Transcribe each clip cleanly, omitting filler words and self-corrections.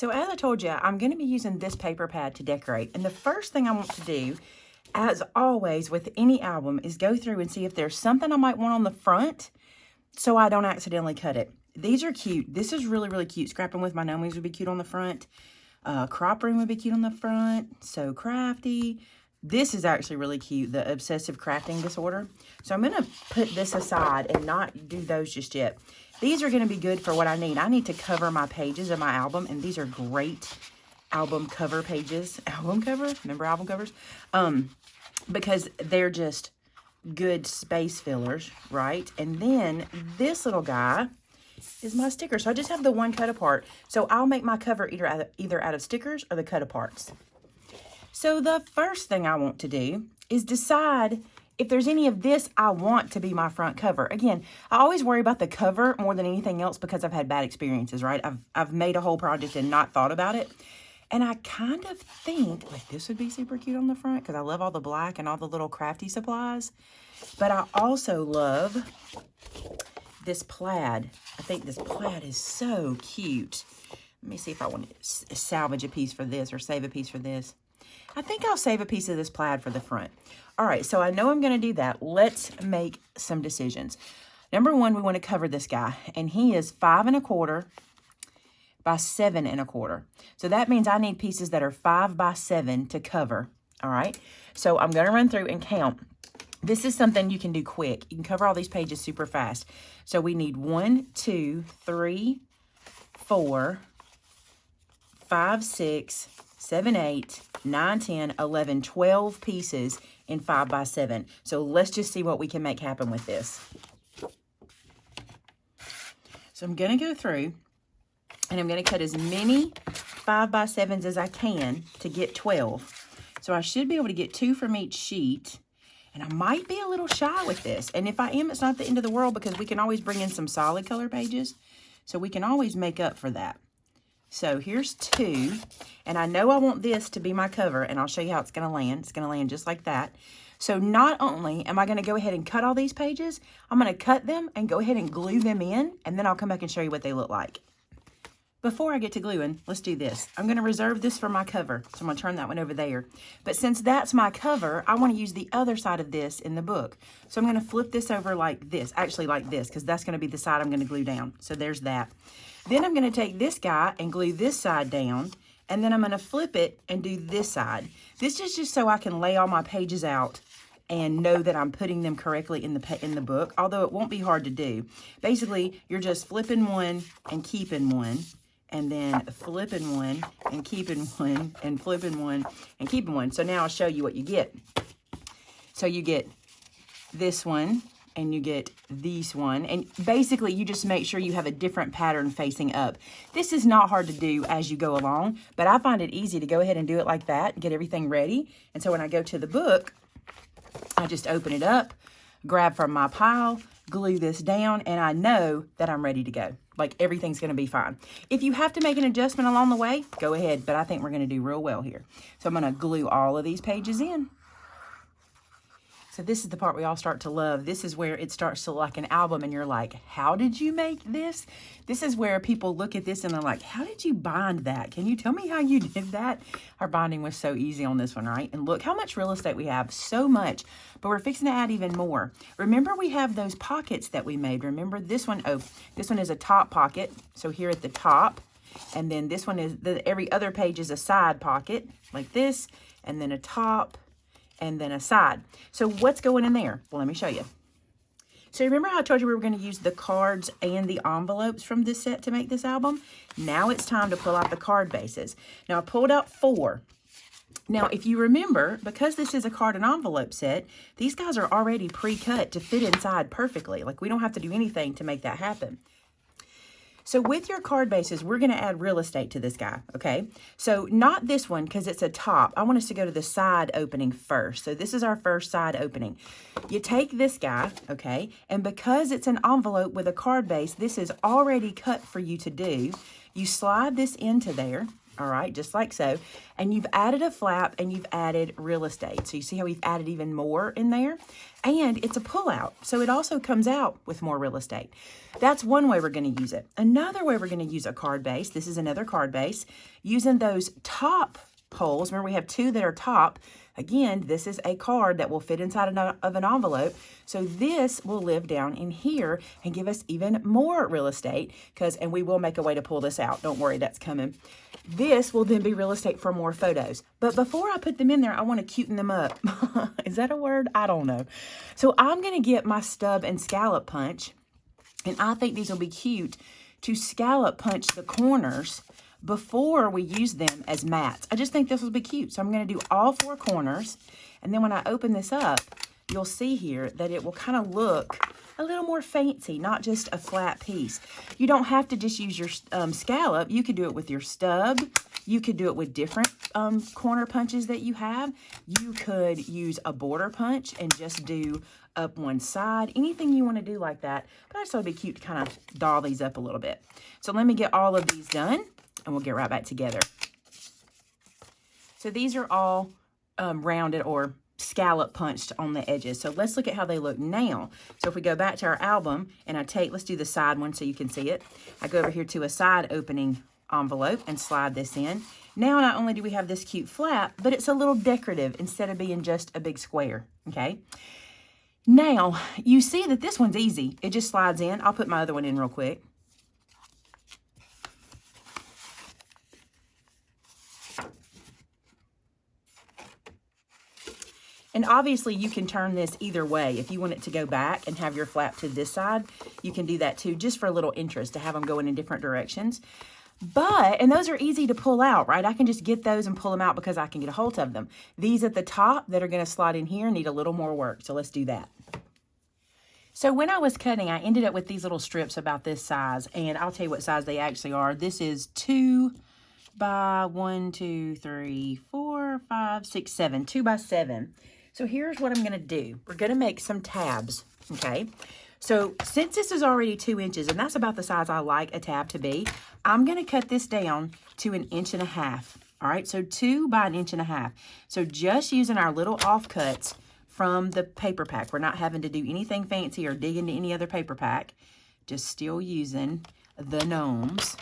So as I told you, I'm going to be using this paper pad to decorate. And the first thing I want to do, as always with any album, is go through and see if there's something I might want on the front so I don't accidentally cut it. These are cute. This is really, really cute. Scrapping with my Gnomies would be cute on the front. Crop room would be cute on the front. So crafty. This is actually really cute, the obsessive crafting disorder. So I'm going to put this aside and not do those just yet. These are going to be good for what I need. I need to cover my pages of my album, and these are great album cover pages. Album cover? Remember album covers? Because they're just good space fillers, right? And then this little guy is my sticker. So I just have the one cut apart. So I'll make my cover either out of stickers or the cut aparts. So the first thing I want to do is decide if there's any of this I want to be my front cover. Again, I always worry about the cover more than anything else because I've had bad experiences, right? I've made a whole project and not thought about it. And I kind of think like this would be super cute on the front because I love all the black and all the little crafty supplies. But I also love this plaid. I think this plaid is so cute. Let me see if I want to salvage a piece for this or save a piece for this. I think I'll save a piece of this plaid for the front. All right, so I know I'm going to do that. Let's make some decisions. Number one, we want to cover this guy, and he is 5 1/4 by 7 1/4. So that means I need pieces that are 5 by 7 to cover. All right, so I'm going to run through and count. This is something you can do quick. You can cover all these pages super fast. So we need 1, 2, 3, 4, 5, 6, 7, 8, 9, 10, 11, 12 pieces in 5 by 7. So let's just see what we can make happen with this. So I'm going to go through and I'm going to cut as many 5 by 7s as I can to get 12. So I should be able to get 2 from each sheet. And I might be a little shy with this. And if I am, it's not the end of the world because we can always bring in some solid color pages. So we can always make up for that. So here's 2, and I know I want this to be my cover, and I'll show you how it's going to land. It's going to land just like that. So not only am I going to go ahead and cut all these pages, I'm going to cut them and go ahead and glue them in, and then I'll come back and show you what they look like. Before I get to gluing, let's do this. I'm going to reserve this for my cover, so I'm going to turn that one over there. But since that's my cover, I want to use the other side of this in the book. So I'm going to flip this over like this, actually like this, because that's going to be the side I'm going to glue down. So there's that. Then I'm going to take this guy and glue this side down, and then I'm going to flip it and do this side. This is just so I can lay all my pages out and know that I'm putting them correctly in the book, although it won't be hard to do. Basically, you're just flipping one and keeping one, and then flipping one and keeping one, and flipping one and keeping one. So now I'll show you what you get. So you get this one, and you get these one, and basically you just make sure you have a different pattern facing up. This is not hard to do as you go along, but I find it easy to go ahead and do it like that, get everything ready. And so when I go to the book, I just open it up, grab from my pile, glue this down, and I know that I'm ready to go. Like everything's going to be fine. If you have to make an adjustment along the way, go ahead, but I think we're going to do real well here. So I'm going to glue all of these pages in. So this is the part we all start to love. This is where it starts to look like an album and you're like, how did you make this? This is where people look at this and they're like, how did you bind that? Can you tell me how you did that? Our binding was so easy on this one, right? And look how much real estate we have, so much, but we're fixing to add even more. Remember we have those pockets that we made. Remember this one, oh, this one is a top pocket. So here at the top, and then this one is, every other page is a side pocket like this, and then a top, and then a side. So what's going in there? Well, let me show you. So remember how I told you we were going to use the cards and the envelopes from this set to make this album? Now it's time to pull out the card bases. Now I pulled out 4. Now if you remember, because this is a card and envelope set, these guys are already pre-cut to fit inside perfectly. Like we don't have to do anything to make that happen. So with your card bases, we're going to add real estate to this guy, okay? So not this one because it's a top. I want us to go to the side opening first. So this is our first side opening. You take this guy, okay? And because it's an envelope with a card base, this is already cut for you to do. You slide this into there, all right, just like so. And you've added a flap and you've added real estate. So you see how we've added even more in there? And it's a pull-out, so it also comes out with more real estate. That's one way we're going to use it. Another way we're going to use a card base, this is another card base, using those top holes. Remember, we have two that are top. Again, this is a card that will fit inside of an envelope. So this will live down in here and give us even more real estate, and we will make a way to pull this out. Don't worry, that's coming. This will then be real estate for more photos. But before I put them in there, I want to cuten them up. Is that a word? I don't know. So I'm going to get my stub and scallop punch, and I think these will be cute to scallop punch the corners before we use them as mats. I just think this will be cute. So I'm going to do all 4 corners. And then when I open this up, you'll see here that it will kind of look a little more fancy, not just a flat piece. You don't have to just use your scallop. You could do it with your stub. You could do it with different corner punches that you have. You could use a border punch and just do up one side. Anything you want to do like that. But I just thought it'd be cute to kind of doll these up a little bit. So let me get all of these done, and we'll get right back together. So these are all rounded or scallop punched on the edges. So let's look at how they look now. So if we go back to our album and let's do the side one so you can see it. I go over here to a side opening envelope and slide this in. Now not only do we have this cute flap, but it's a little decorative instead of being just a big square, okay? Now, you see that this one's easy. It just slides in. I'll put my other one in real quick. And obviously you can turn this either way. If you want it to go back and have your flap to this side, you can do that too, just for a little interest, to have them going in different directions. And those are easy to pull out, right? I can just get those and pull them out because I can get a hold of them. These at the top that are going to slide in here need a little more work, so let's do that. So when I was cutting, I ended up with these little strips about this size, and I'll tell you what size they actually are. This is 2 by 1, 2, 3, 4, 5, 6, 7, 2 by 7. So here's what I'm going to do. We're going to make some tabs, okay? So since this is already 2 inches, and that's about the size I like a tab to be, I'm going to cut this down to 1.5 inches. All right, so 2 by 1.5 inches. So just using our little offcuts from the paper pack. We're not having to do anything fancy or dig into any other paper pack. Just still using the Gnomes.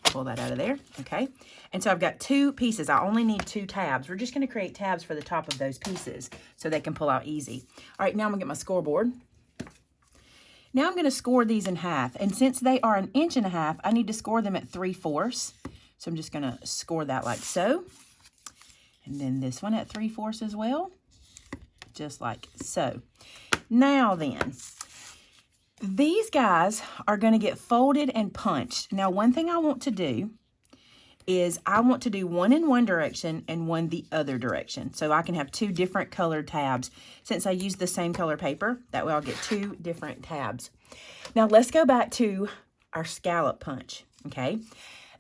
Pull that out of there, okay? And so I've got 2 pieces. I only need 2 tabs. We're just going to create tabs for the top of those pieces so they can pull out easy. All right, now I'm going to get my scoreboard. Now I'm going to score these in half. And since they are 1.5 inches, I need to score them at 3/4. So I'm just going to score that like so. And then this one at 3/4 as well. Just like so. Now then, these guys are going to get folded and punched. Now, one thing I want to do is I want to do one in one direction and one the other direction. So I can have 2 different colored tabs. Since I use the same color paper, that way I'll get 2 different tabs. Now, let's go back to our scallop punch, okay?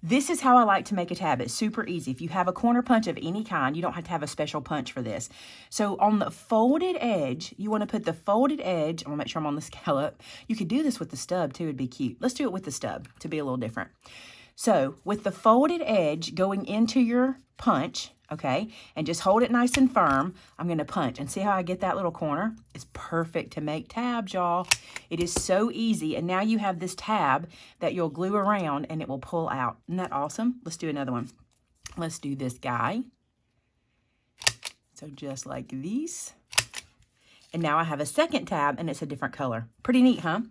This is how I like to make a tab. It's super easy. If you have a corner punch of any kind, you don't have to have a special punch for this. So on the folded edge, you want to put the folded edge, I want to make sure I'm on the scallop. You could do this with the stub too, it'd be cute. Let's do it with the stub to be a little different. So with the folded edge going into your punch, okay, and just hold it nice and firm, I'm going to punch. And see how I get that little corner? It's perfect to make tabs, y'all. It is so easy. And now you have this tab that you'll glue around and it will pull out. Isn't that awesome? Let's do another one. Let's do this guy. So just like these. And now I have a second tab and it's a different color. Pretty neat, huh?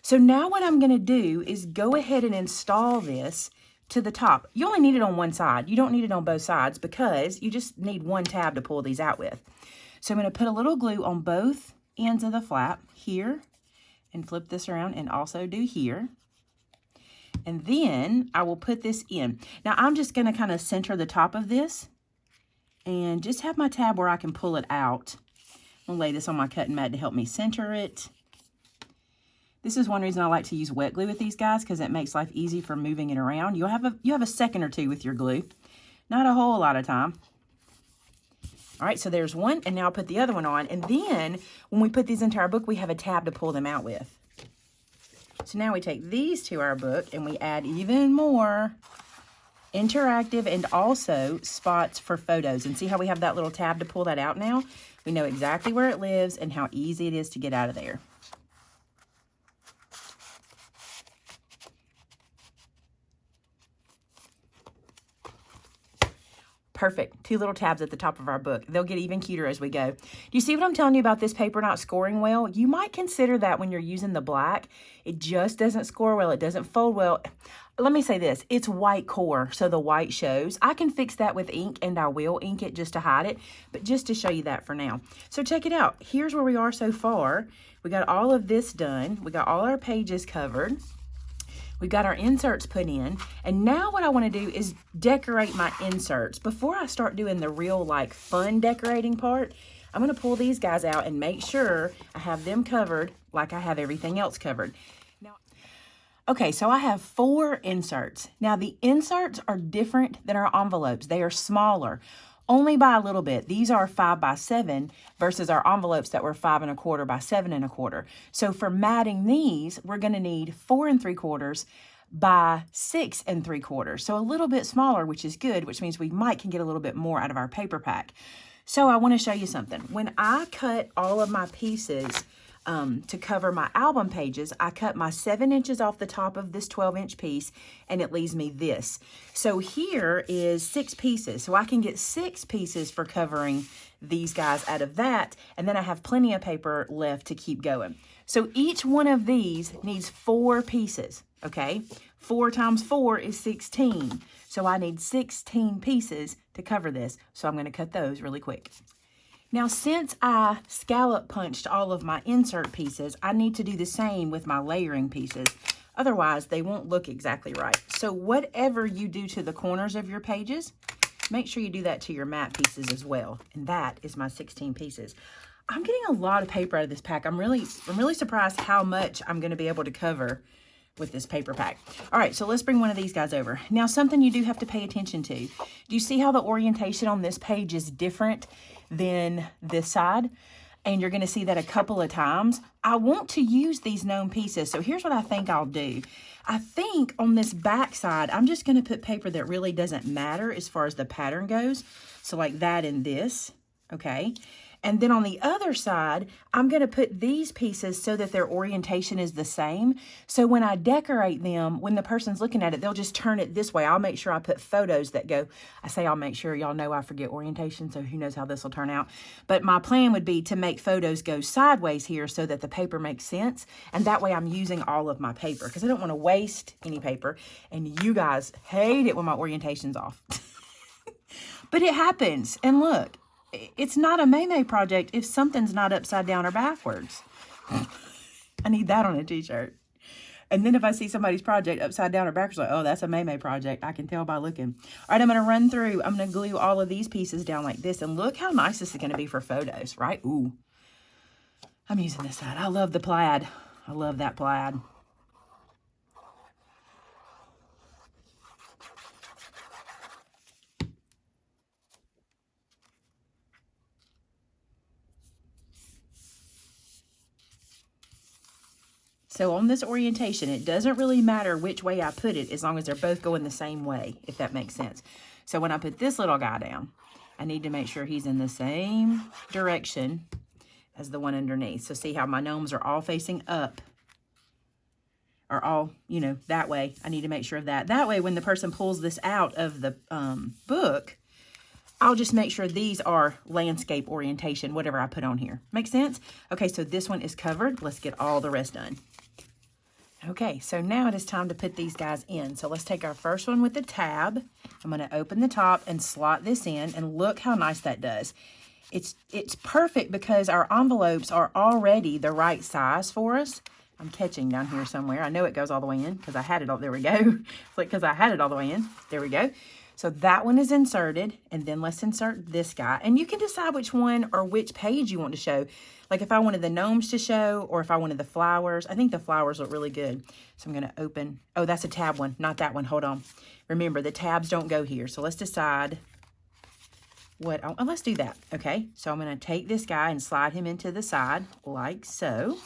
So now what I'm going to do is go ahead and install this to the top. You only need it on one side. You don't need it on both sides because you just need one tab to pull these out with. So I'm going to put a little glue on both ends of the flap here and flip this around and also do here. And then I will put this in. Now I'm just going to kind of center the top of this and just have my tab where I can pull it out. I'm going to lay this on my cutting mat to help me center it. This is one reason I like to use wet glue with these guys because it makes life easy for moving it around. You have a second or two with your glue. Not a whole lot of time. All right, so there's one, and now I'll put the other one on. And then when we put these into our book, we have a tab to pull them out with. So now we take these to our book and we add even more interactive, and also spots for photos. And see how we have that little tab to pull that out now? We know exactly where it lives and how easy it is to get out of there. Perfect. 2 little tabs at the top of our book. They'll get even cuter as we go. Do you see what I'm telling you about this paper not scoring well? You might consider that when you're using the black. It just doesn't score well. It doesn't fold well. Let me say this. It's white core, so the white shows. I can fix that with ink, and I will ink it just to hide it, but just to show you that for now. So check it out. Here's where we are so far. We got all of this done. We got all our pages covered. We've got our inserts put in, and now what I want to do is decorate my inserts. Before I start doing the real like fun decorating part, I'm going to pull these guys out and make sure I have them covered like I have everything else covered. Now, okay, so I have 4 inserts. Now the inserts are different than our envelopes. They are smaller. Only by a little bit. These are 5 by 7 versus our envelopes that were 5 1/4 by 7 1/4. So for matting these, we're going to need 4 3/4 by 6 3/4. So a little bit smaller, which is good, which means we might can get a little bit more out of our paper pack. So I want to show you something. When I cut all of my pieces to cover my album pages, I cut my 7 inches off the top of this 12-inch piece, and it leaves me this. So here is 6 pieces. So I can get 6 pieces for covering these guys out of that, and then I have plenty of paper left to keep going. So each one of these needs 4 pieces, okay? 4 times 4 is 16. So I need 16 pieces to cover this. So I'm going to cut those really quick. Now, since I scallop punched all of my insert pieces, I need to do the same with my layering pieces. Otherwise, they won't look exactly right. So whatever you do to the corners of your pages, make sure you do that to your matte pieces as well. And that is my 16 pieces. I'm getting a lot of paper out of this pack. I'm really surprised how much I'm going to be able to cover with this paper pack. All right, so let's bring one of these guys over. Now, something you do have to pay attention to. Do you see how the orientation on this page is different than this side? And you're going to see that a couple of times. I want to use these gnome pieces, so here's what I think I'll do. I think on this back side, I'm just going to put paper that really doesn't matter as far as the pattern goes. So like that and this, okay? And then on the other side, I'm going to put these pieces so that their orientation is the same. So when I decorate them, when the person's looking at it, they'll just turn it this way. I'll make sure I put photos that go, I say I'll make sure, y'all know I forget orientation, so who knows how this will turn out. But my plan would be to make photos go sideways here so that the paper makes sense. And that way I'm using all of my paper because I don't want to waste any paper. And you guys hate it when my orientation's off. But it happens. And look. It's not a Maymay project if something's not upside down or backwards. I need that on a t-shirt. And then if I see somebody's project upside down or backwards, like, oh, that's a Maymay project. I can tell by looking. All right, I'm going to run through. I'm going to glue all of these pieces down like this. And look how nice this is going to be for photos, right? Ooh. I'm using this side. I love the plaid. I love that plaid. So on this orientation, it doesn't really matter which way I put it as long as they're both going the same way, if that makes sense. So when I put this little guy down, I need to make sure he's in the same direction as the one underneath. So see how my gnomes are all facing up, or all, you know, that way. I need to make sure of that. That way, when the person pulls this out of the book, I'll just make sure these are landscape orientation, whatever I put on here. Make sense? Okay, so this one is covered. Let's get all the rest done. Okay, so now it is time to put these guys in. So let's take our first one with the tab. I'm going to open the top and slot this in, and look how nice that does. It's perfect because our envelopes are already the right size for us. I'm catching down here somewhere. I know it goes all the way in because I had it all. There we go. It's like because I had it all the way in. There we go. So that one is inserted, and then let's insert this guy. And you can decide which one or which page you want to show. Like if I wanted the gnomes to show, or if I wanted the flowers. I think the flowers look really good. So I'm going to open. Oh, that's a tab one, not that one. Hold on. Remember, the tabs don't go here. So let's decide what. Oh, let's do that. Okay. So I'm going to take this guy and slide him into the side like so.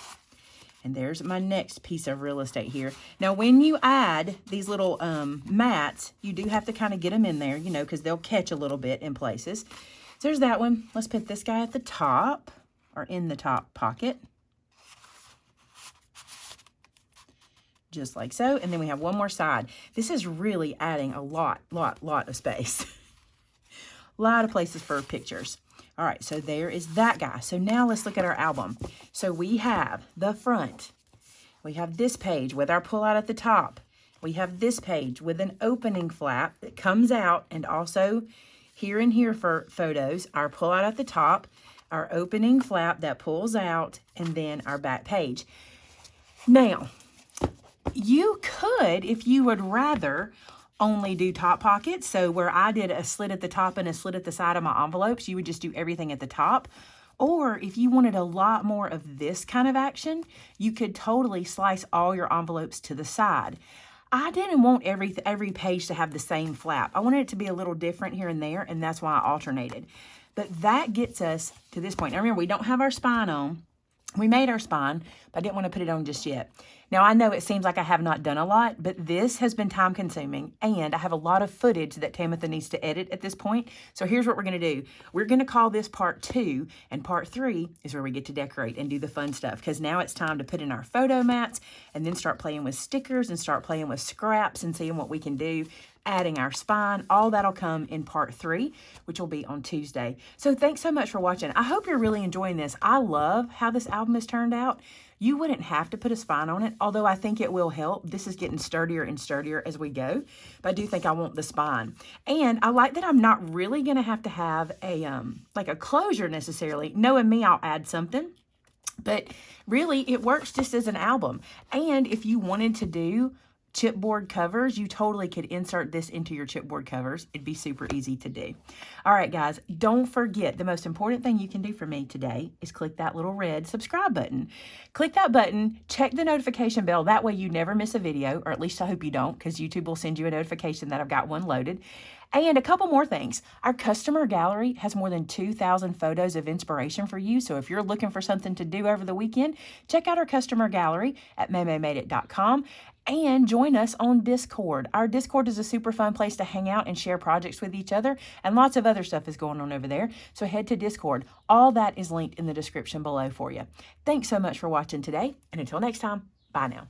And there's my next piece of real estate here. Now, when you add these little mats, you do have to kind of get them in there, you know, because they'll catch a little bit in places. So there's that one. Let's put this guy at the top, or in the top pocket. Just like so. And then we have one more side. This is really adding a lot of space. A lot of places for pictures. All right, so there is that guy. So now let's look at our album. So we have the front. We have this page with our pull out at the top. We have this page with an opening flap that comes out, and also here and here for photos, our pull out at the top, our opening flap that pulls out, and then our back page. Now, you could, if you would rather, only do top pockets. So where I did a slit at the top and a slit at the side of my envelopes, you would just do everything at the top. Or if you wanted a lot more of this kind of action, you could totally slice all your envelopes to the side. I didn't want every page to have the same flap. I wanted it to be a little different here and there, and that's why I alternated. But that gets us to this point. Now remember, we don't have our spine on. We made our spine, but I didn't want to put it on just yet. Now, I know it seems like I have not done a lot, but this has been time consuming, and I have a lot of footage that Tamitha needs to edit at this point. So here's what we're going to do. We're going to call this part 2, and part 3 is where we get to decorate and do the fun stuff, because now it's time to put in our photo mats and then start playing with stickers and start playing with scraps and seeing what we can do, adding our spine. All that'll come in part 3, which will be on Tuesday. So thanks so much for watching. I hope you're really enjoying this. I love how this album has turned out. You wouldn't have to put a spine on it, although I think it will help. This is getting sturdier and sturdier as we go, but I do think I want the spine. And I like that I'm not really going to have a like a closure necessarily. Knowing me, I'll add something, but really it works just as an album. And if you wanted to do chipboard covers, you totally could insert this into your chipboard covers. It'd be super easy to do. All right, guys, don't forget, the most important thing you can do for me today is click that little red subscribe button. Click that button, check the notification bell. That way you never miss a video, or at least I hope you don't, because YouTube will send you a notification that I've got one loaded. And a couple more things. Our customer gallery has more than 2,000 photos of inspiration for you. So if you're looking for something to do over the weekend, check out our customer gallery at maymaymadeit.com and join us on Discord. Our Discord is a super fun place to hang out and share projects with each other, and lots of other stuff is going on over there. So head to Discord. All that is linked in the description below for you. Thanks so much for watching today, and until next time, bye now.